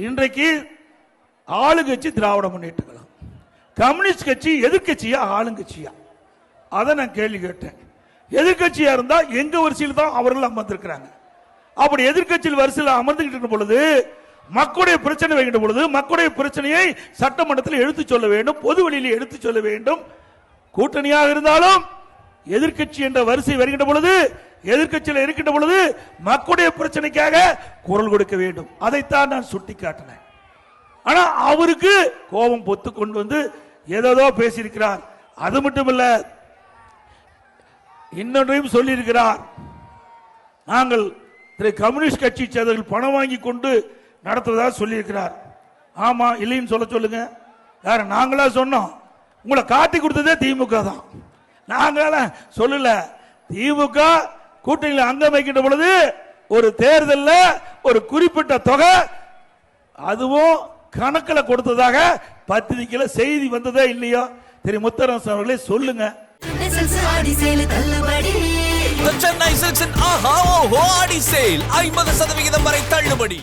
இன்றைக்கு ஆளுங்கட்சி திராவிட முன்னேற்ற கழகம், கம்யூனிஸ்ட் கட்சி எதிர்கட்சியா ஆளுங்கட்சியா? அதை நான் கேள்வி கேட்டேன். எதிர்கட்சியா இருந்தா எங்க வரிசையில் தான் அவர்கள் அமர்ந்திருக்கிறாங்க. அப்படி எதிர்கட்சியில் வரிசையில் அமர்ந்துகிட்டு பொழுது மக்களுடைய பிரச்சனை வைக்கின்ற பொழுது மக்களுடைய பிரச்சனையை சட்டமன்றத்தில் எடுத்து சொல்ல வேண்டும், பொது வெளியில் எடுத்து சொல்ல வேண்டும். கூட்டணியாக இருந்தாலும் எதிர்கட்சி என்ற வரிசை வருகின்ற பொழுது, எதிர்கட்சியில் இருக்கின்ற பொழுது மக்களுடைய பிரச்சனைக்காக குரல் கொடுக்க வேண்டும். அதைத்தான் நான் சுட்டி காட்டினேன். ஆனா அவருக்கு கோபம் பொத்து கொண்டு வந்து ஏதோ பேசியிருக்கிறார். அது மட்டுமல்ல, இன்னொன்றையும் சொல்லி இருக்கிறார். நாங்கள் கம்யூனிஸ்ட் கட்சி சேர்ந்தவர்கள் பணம் வாங்கி கொண்டு நடத்துவதாக சொல்லியிருக்கிறார். ஆமா, இல்லைன்னு சொல்ல சொல்லுங்க. யார நாங்களா சொன்னோம்? உங்களை காட்டி கொடுத்ததே திமுக தான். நாங்கள சொல்லல. திமுக கூட்டணியில் அங்கம் வைக்கின்ற பொழுது ஒரு தேர்தலில் ஒரு குறிப்பிட்ட தொகை அதுவும் கணக்கில் கொடுத்ததாக பத்திரிகையில செய்தி வந்ததே இல்லையோ? திரு முத்தரசன் அவர்களே சொல்லுங்க. சென்னை சில்க்ஸின் ஆஹா ஓஹோ ஆடி சேல் 50% வரை தள்ளுபடி.